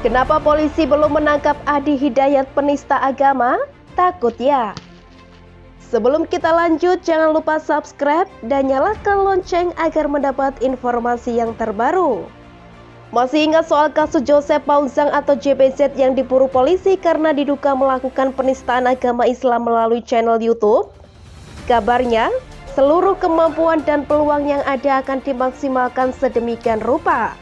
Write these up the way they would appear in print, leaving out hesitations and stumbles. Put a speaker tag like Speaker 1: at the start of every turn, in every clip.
Speaker 1: Kenapa polisi belum menangkap Adi Hidayat penista agama? Takut ya? Sebelum kita lanjut, jangan lupa subscribe dan nyalakan lonceng agar mendapat informasi yang terbaru. Masih ingat soal kasus Joseph Pauzang atau JPZ yang diburu polisi karena diduga melakukan penistaan agama Islam melalui channel YouTube? Kabarnya, seluruh kemampuan dan peluang yang ada akan dimaksimalkan sedemikian rupa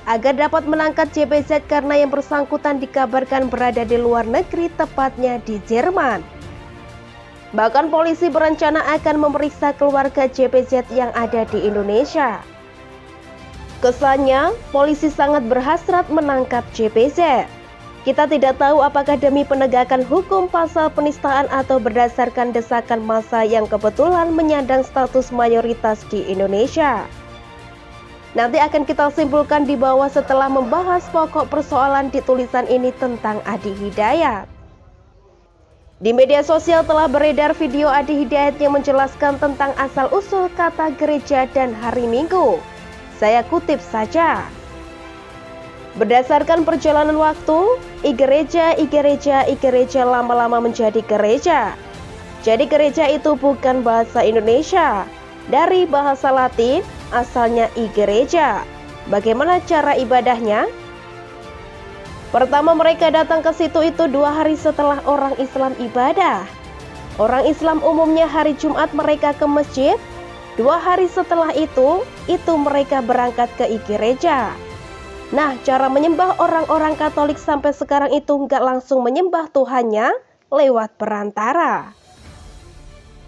Speaker 1: agar dapat menangkap JPZ karena yang bersangkutan dikabarkan berada di luar negeri, tepatnya di Jerman. Bahkan polisi berencana akan memeriksa keluarga JPZ yang ada di Indonesia. Kesannya, polisi sangat berhasrat menangkap JPZ. Kita tidak tahu apakah demi penegakan hukum pasal penistaan atau berdasarkan desakan massa yang kebetulan menyandang status mayoritas di Indonesia. Nanti akan kita simpulkan di bawah setelah membahas pokok persoalan di tulisan ini tentang Adi Hidayat. Di media sosial telah beredar video Adi Hidayat yang menjelaskan tentang asal-usul kata gereja dan hari Minggu. Saya kutip saja. Berdasarkan perjalanan waktu, igereja lama-lama menjadi gereja. Jadi gereja itu bukan bahasa Indonesia. Dari bahasa Latin, asalnya igereja. Bagaimana cara ibadahnya? Pertama, mereka datang ke situ itu 2 hari setelah orang Islam ibadah. Orang Islam umumnya hari Jumat mereka ke masjid. 2 hari setelah itu mereka berangkat ke igereja. Nah, cara menyembah orang-orang Katolik sampai sekarang itu nggak langsung menyembah Tuhannya lewat perantara.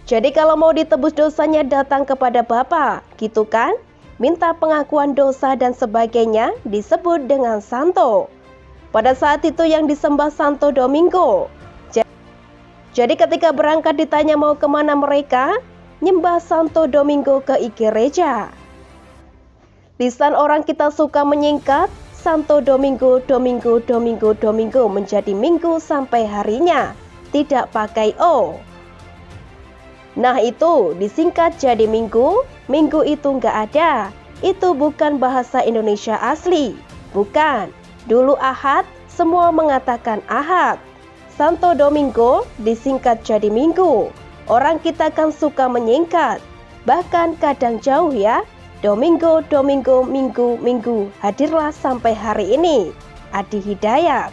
Speaker 1: Jadi kalau mau ditebus dosanya datang kepada Bapa, gitu kan? Minta pengakuan dosa dan sebagainya disebut dengan santo. Pada saat itu yang disembah Santo Domingo. Jadi ketika berangkat ditanya mau kemana mereka, nyembah Santo Domingo ke igereja. Lisan orang kita suka menyingkat Santo Domingo menjadi minggu sampai harinya, tidak pakai O. Nah itu disingkat jadi minggu itu nggak ada. Itu bukan bahasa Indonesia asli. Bukan. Dulu Ahad, semua mengatakan Ahad. Santo Domingo disingkat jadi minggu. Orang kita kan suka menyingkat. Bahkan kadang jauh ya. Domingo, minggu. Hadirlah sampai hari ini. Adi Hidayat.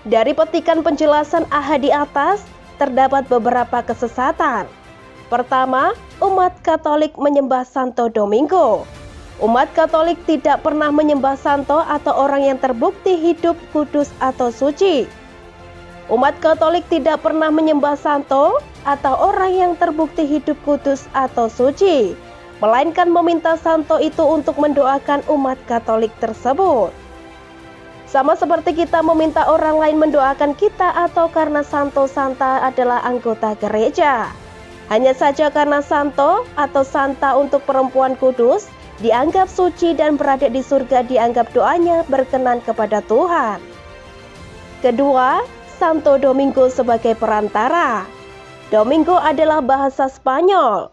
Speaker 1: Dari petikan penjelasan Ahad di atas, terdapat beberapa kesesatan. Pertama, umat Katolik menyembah Santo Domingo. Umat Katolik tidak pernah menyembah santo atau orang yang terbukti hidup kudus atau suci. Umat Katolik tidak pernah menyembah santo atau orang yang terbukti hidup kudus atau suci, melainkan meminta santo itu untuk mendoakan umat Katolik tersebut. Sama seperti kita meminta orang lain mendoakan kita atau karena santo santa adalah anggota gereja. Hanya saja karena santo atau santa untuk perempuan kudus dianggap suci dan berada di surga dianggap doanya berkenan kepada Tuhan. Kedua, Santo Domingo sebagai perantara. Domingo adalah bahasa Spanyol.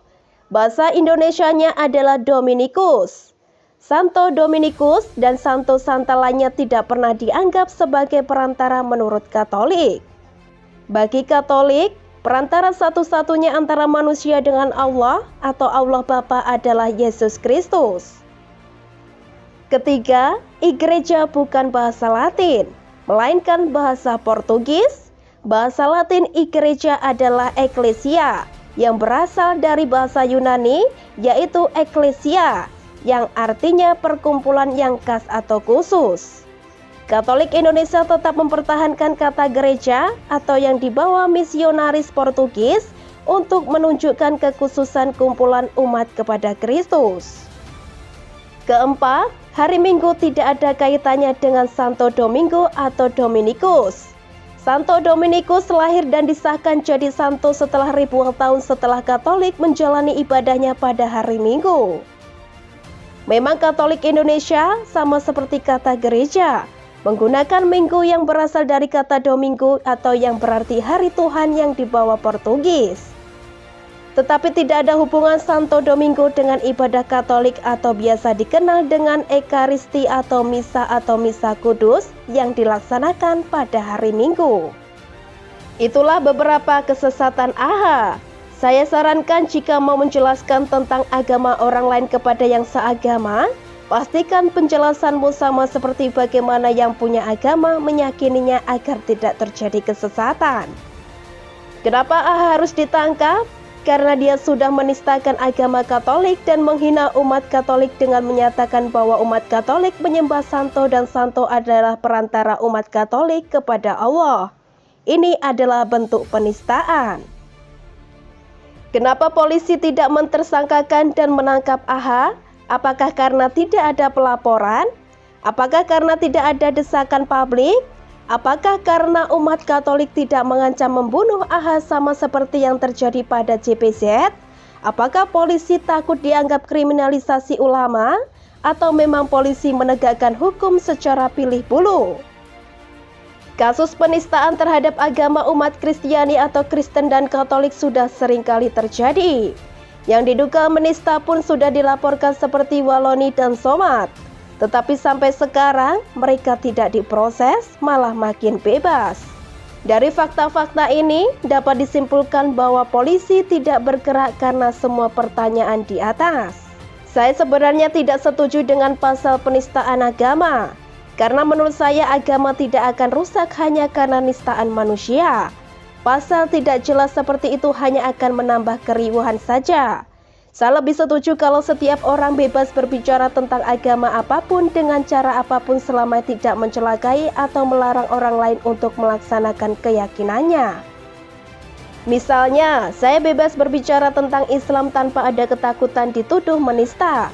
Speaker 1: Bahasa Indonesianya adalah Dominikus. Santo Dominikus dan santo santa lainnya tidak pernah dianggap sebagai perantara menurut Katolik. Bagi Katolik, perantara satu-satunya antara manusia dengan Allah atau Allah Bapa adalah Yesus Kristus. Ketiga, igereja bukan bahasa Latin, melainkan bahasa Portugis. Bahasa Latin igereja adalah ekklesia, yang berasal dari bahasa Yunani, yaitu ekklesia, yang artinya perkumpulan yang khas atau khusus. Katolik Indonesia tetap mempertahankan kata gereja atau yang dibawa misionaris Portugis untuk menunjukkan kekhususan kumpulan umat kepada Kristus. Keempat, hari Minggu tidak ada kaitannya dengan Santo Domingo atau Dominikus. Santo Dominikus lahir dan disahkan jadi santo setelah ribuan tahun setelah Katolik menjalani ibadahnya pada hari Minggu. Memang Katolik Indonesia sama seperti kata gereja, menggunakan minggu yang berasal dari kata Domingo atau yang berarti hari Tuhan yang dibawa Portugis. Tetapi tidak ada hubungan Santo Domingo dengan ibadah Katolik atau biasa dikenal dengan Ekaristi atau Misa Kudus yang dilaksanakan pada hari Minggu. Itulah beberapa kesesatan AHA. Saya sarankan jika mau menjelaskan tentang agama orang lain kepada yang seagama, pastikan penjelasanmu sama seperti bagaimana yang punya agama meyakininya agar tidak terjadi kesesatan. Kenapa AHA harus ditangkap? Karena dia sudah menistakan agama Katolik dan menghina umat Katolik dengan menyatakan bahwa umat Katolik menyembah santo dan santo adalah perantara umat Katolik kepada Allah. Ini adalah bentuk penistaan. Kenapa polisi tidak mentersangkakan dan menangkap AHA? Apakah karena tidak ada pelaporan? Apakah karena tidak ada desakan publik? Apakah karena umat Katolik tidak mengancam membunuh AHA sama seperti yang terjadi pada JPZ? Apakah polisi takut dianggap kriminalisasi ulama? Atau memang polisi menegakkan hukum secara pilih bulu? Kasus penistaan terhadap agama umat Kristiani atau Kristen dan Katolik sudah seringkali terjadi. Yang diduga menista pun sudah dilaporkan seperti Waloni dan Somad. Tetapi sampai sekarang mereka tidak diproses, malah makin bebas. Dari fakta-fakta ini dapat disimpulkan bahwa polisi tidak bergerak karena semua pertanyaan di atas. Saya sebenarnya tidak setuju dengan pasal penistaan agama, karena menurut saya agama tidak akan rusak hanya karena nistaan manusia. Pasal tidak jelas seperti itu hanya akan menambah keriuhan saja. Saya lebih setuju kalau setiap orang bebas berbicara tentang agama apapun dengan cara apapun selama tidak mencelakai atau melarang orang lain untuk melaksanakan keyakinannya. Misalnya, saya bebas berbicara tentang Islam tanpa ada ketakutan dituduh menista.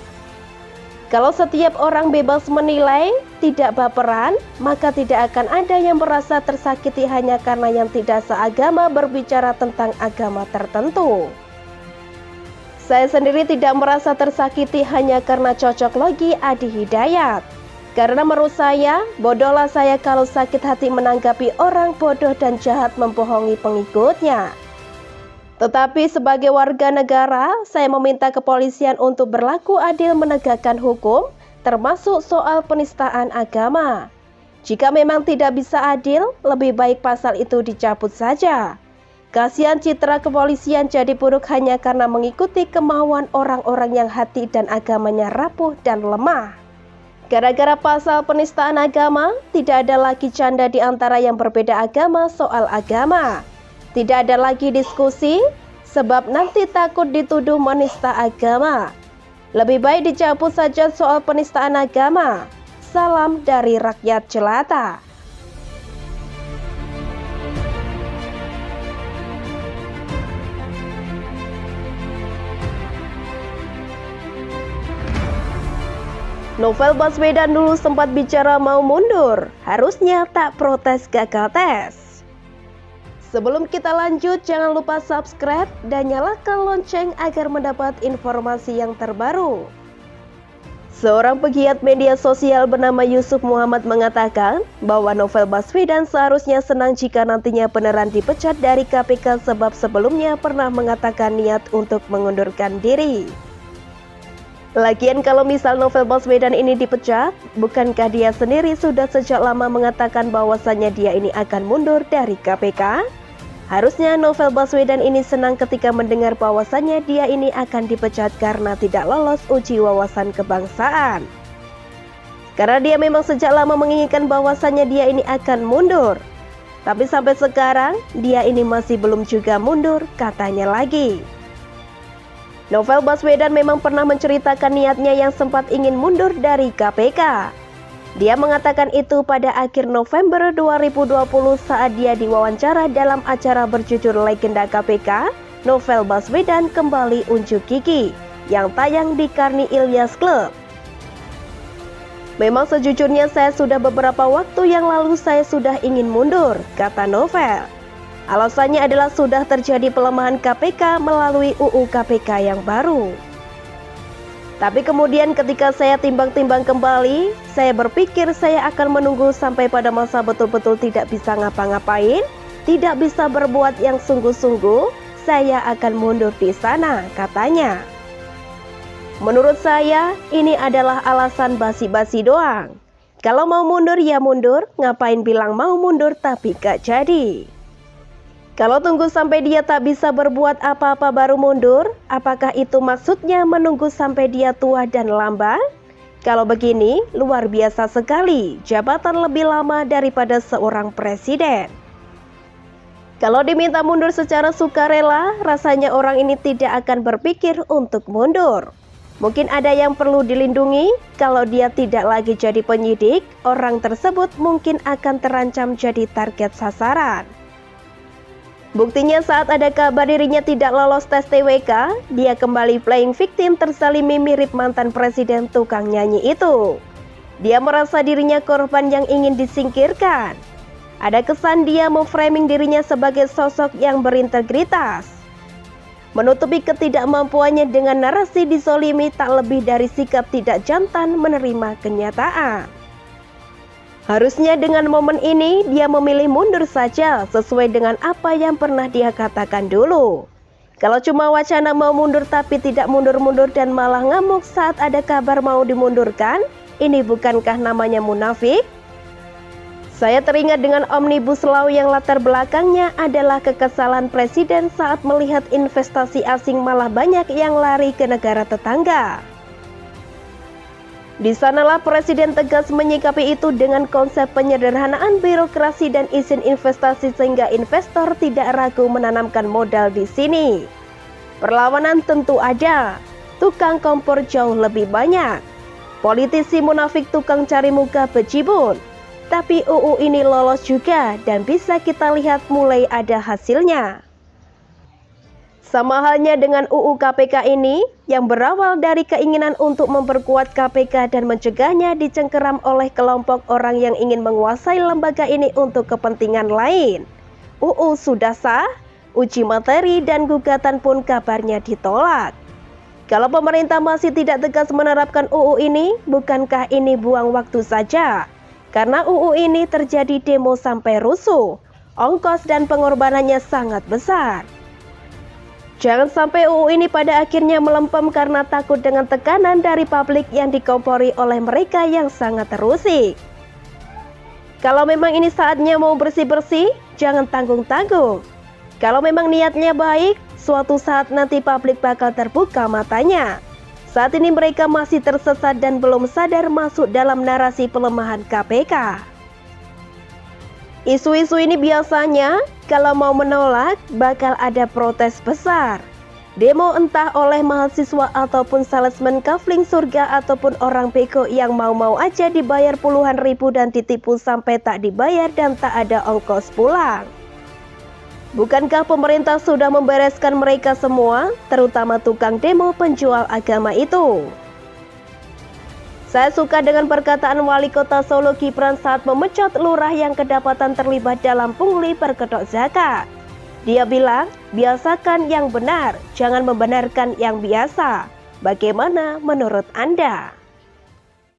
Speaker 1: Kalau setiap orang bebas menilai, tidak baperan, maka tidak akan ada yang merasa tersakiti hanya karena yang tidak seagama berbicara tentang agama tertentu. Saya sendiri tidak merasa tersakiti hanya karena cocok logi Adi Hidayat. Karena menurut saya, bodohlah saya kalau sakit hati menanggapi orang bodoh dan jahat membohongi pengikutnya. Tetapi sebagai warga negara, saya meminta kepolisian untuk berlaku adil menegakkan hukum, termasuk soal penistaan agama. Jika memang tidak bisa adil, lebih baik pasal itu dicabut saja. Kasihan citra kepolisian jadi buruk hanya karena mengikuti kemauan orang-orang yang hati dan agamanya rapuh dan lemah. Gara-gara pasal penistaan agama, tidak ada lagi canda di antara yang berbeda agama soal agama. Tidak ada lagi diskusi, sebab nanti takut dituduh menista agama. Lebih baik dicabut saja soal penistaan agama. Salam dari rakyat jelata. Novel Baswedan dulu sempat bicara mau mundur, harusnya tak protes gagal tes. Sebelum kita lanjut, jangan lupa subscribe dan nyalakan lonceng agar mendapat informasi yang terbaru. Seorang pegiat media sosial bernama Yusuf Muhammad mengatakan bahwa Novel Baswedan seharusnya senang jika nantinya beneran dipecat dari KPK sebab sebelumnya pernah mengatakan niat untuk mengundurkan diri. Lagian kalau misal Novel Baswedan ini dipecat, bukankah dia sendiri sudah sejak lama mengatakan bahwasannya dia ini akan mundur dari KPK? Harusnya Novel Baswedan ini senang ketika mendengar bahwasannya dia ini akan dipecat karena tidak lolos uji wawasan kebangsaan. Karena dia memang sejak lama menginginkan bahwasannya dia ini akan mundur. Tapi sampai sekarang, dia ini masih belum juga mundur, katanya lagi. Novel Baswedan memang pernah menceritakan niatnya yang sempat ingin mundur dari KPK. Dia mengatakan itu pada akhir November 2020 saat dia diwawancara dalam acara berjudul Legenda KPK, Novel Baswedan Kembali Unjuk Gigi, yang tayang di Karni Ilyas Club. Memang sejujurnya saya sudah beberapa waktu yang lalu saya sudah ingin mundur, kata Novel. Alasannya adalah sudah terjadi pelemahan KPK melalui UU KPK yang baru. Tapi kemudian ketika saya timbang-timbang kembali, saya berpikir saya akan menunggu sampai pada masa betul-betul tidak bisa ngapa-ngapain, tidak bisa berbuat yang sungguh-sungguh, saya akan mundur di sana, katanya. Menurut saya, ini adalah alasan basi-basi doang. Kalau mau mundur ya mundur, ngapain bilang mau mundur tapi gak jadi. Kalau tunggu sampai dia tak bisa berbuat apa-apa baru mundur, apakah itu maksudnya menunggu sampai dia tua dan lamban? Kalau begini, luar biasa sekali, jabatan lebih lama daripada seorang presiden. Kalau diminta mundur secara sukarela, rasanya orang ini tidak akan berpikir untuk mundur. Mungkin ada yang perlu dilindungi, kalau dia tidak lagi jadi penyidik, orang tersebut mungkin akan terancam jadi target sasaran. Buktinya saat ada kabar dirinya tidak lolos tes TWK, dia kembali playing victim terzalimi mirip mantan presiden tukang nyanyi itu. Dia merasa dirinya korban yang ingin disingkirkan. Ada kesan dia memframing dirinya sebagai sosok yang berintegritas. Menutupi ketidakmampuannya dengan narasi dizolimi tak lebih dari sikap tidak jantan menerima kenyataan. Harusnya dengan momen ini dia memilih mundur saja sesuai dengan apa yang pernah dia katakan dulu. Kalau cuma wacana mau mundur tapi tidak mundur-mundur dan malah ngamuk saat ada kabar mau dimundurkan, ini bukankah namanya munafik? Saya teringat dengan Omnibus Law yang latar belakangnya adalah kekesalan presiden saat melihat investasi asing malah banyak yang lari ke negara tetangga. Di sanalah presiden tegas menyikapi itu dengan konsep penyederhanaan birokrasi dan izin investasi sehingga investor tidak ragu menanamkan modal di sini. Perlawanan tentu ada, tukang kompor jauh lebih banyak. Politisi munafik tukang cari muka bejibun. Tapi UU ini lolos juga dan bisa kita lihat mulai ada hasilnya. Sama halnya dengan UU KPK ini yang berawal dari keinginan untuk memperkuat KPK dan mencegahnya dicengkeram oleh kelompok orang yang ingin menguasai lembaga ini untuk kepentingan lain. UU sudah sah, uji materi dan gugatan pun kabarnya ditolak. Kalau pemerintah masih tidak tegas menerapkan UU ini, bukankah ini buang waktu saja? Karena UU ini terjadi demo sampai rusuh, ongkos dan pengorbanannya sangat besar. Jangan sampai UU ini pada akhirnya melempem karena takut dengan tekanan dari publik yang dikompori oleh mereka yang sangat terusik. Kalau memang ini saatnya mau bersih-bersih, jangan tanggung-tanggung. Kalau memang niatnya baik, suatu saat nanti publik bakal terbuka matanya. Saat ini mereka masih tersesat dan belum sadar masuk dalam narasi pelemahan KPK. Isu-isu ini biasanya kalau mau menolak bakal ada protes besar. Demo entah oleh mahasiswa ataupun salesman kafling surga ataupun orang bego yang mau-mau aja dibayar puluhan ribu dan ditipu sampai tak dibayar dan tak ada ongkos pulang. Bukankah pemerintah sudah membereskan mereka semua, terutama tukang demo penjual agama itu? Saya suka dengan perkataan Wali Kota Solo Gibran saat memecat lurah yang kedapatan terlibat dalam pungli perkedok zakat. Dia bilang, biasakan yang benar, jangan membenarkan yang biasa. Bagaimana menurut Anda?